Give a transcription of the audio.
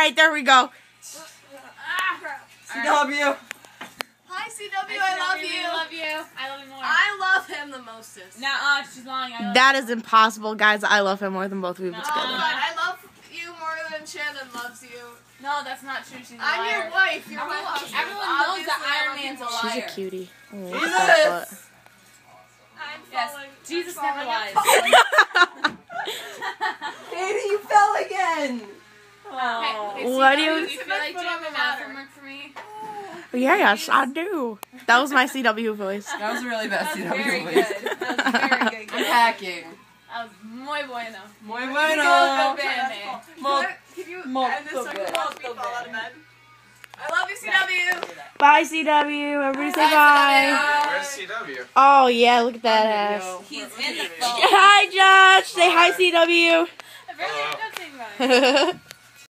right, there we go. CW. Hi, CW, I love you. love you. I love him more. I love him the mostest. Nah, she's lying. I love That is impossible, guys. I love him more than both of you put Oh, together. God, I love you more than Shannon loves you. No, that's not true. She's a I'm liar. your wife. You're my Everyone husband. knows that Obviously, I Iron love Man's you a more. liar. She's a cutie. Oh, Jesus. I'm Yes, falling. Jesus I'm never falling. lies. Katie, you fell again. Hey, What do CW, you- you feel like doing the math homework for me? Yes, I do. That was my CW voice. That was a really bad CW Very voice. good. That was very good. I'm hacking. That was muy bueno. Muy Go bueno. bene. Can you Molt end this second good. while we fall out of bed? I love you, CW. Bye, CW. Everybody say bye. Where's CW? Oh, yeah, look at that ass. He's in the phone. Hi, Josh. Say hi, CW. I barely heard that saying right.